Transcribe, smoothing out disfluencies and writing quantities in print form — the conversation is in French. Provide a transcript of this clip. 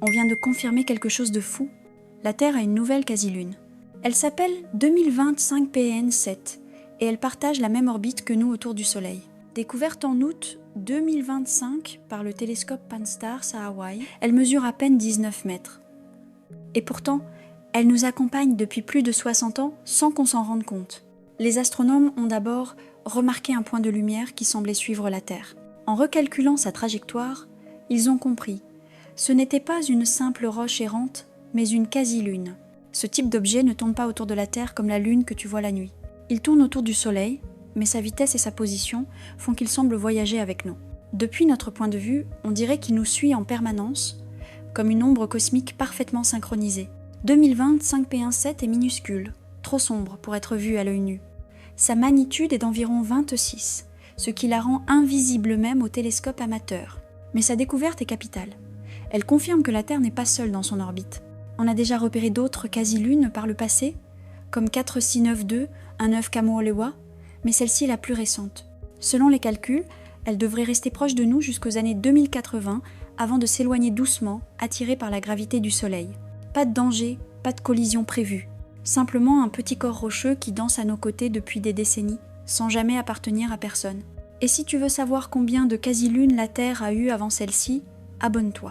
on vient de confirmer quelque chose de fou. La Terre a une nouvelle quasi-lune. Elle s'appelle 2025 PN7 et elle partage la même orbite que nous autour du Soleil. Découverte en août 2025 par le télescope Pan-STARRS à Hawaï, elle mesure à peine 19 mètres. Et pourtant, elle nous accompagne depuis plus de 60 ans sans qu'on s'en rende compte. Les astronomes ont d'abord remarqué un point de lumière qui semblait suivre la Terre. En recalculant sa trajectoire, ils ont compris. Ce n'était pas une simple roche errante, mais une quasi-lune. Ce type d'objet ne tourne pas autour de la Terre comme la Lune que tu vois la nuit. Il tourne autour du Soleil, mais sa vitesse et sa position font qu'il semble voyager avec nous. Depuis notre point de vue, on dirait qu'il nous suit en permanence, comme une ombre cosmique parfaitement synchronisée. 2025 P17 est minuscule, trop sombre pour être vu à l'œil nu. Sa magnitude est d'environ 26, ce qui la rend invisible même au télescope amateur. Mais sa découverte est capitale. Elle confirme que la Terre n'est pas seule dans son orbite. On a déjà repéré d'autres quasi-lunes par le passé, comme 4692, 19 Kamo'olawa, mais celle-ci est la plus récente. Selon les calculs, elle devrait rester proche de nous jusqu'aux années 2080 avant de s'éloigner doucement, attirée par la gravité du Soleil. Pas de danger, pas de collision prévue. Simplement un petit corps rocheux qui danse à nos côtés depuis des décennies, sans jamais appartenir à personne. Et si tu veux savoir combien de quasi-lunes la Terre a eu avant celle-ci, abonne-toi.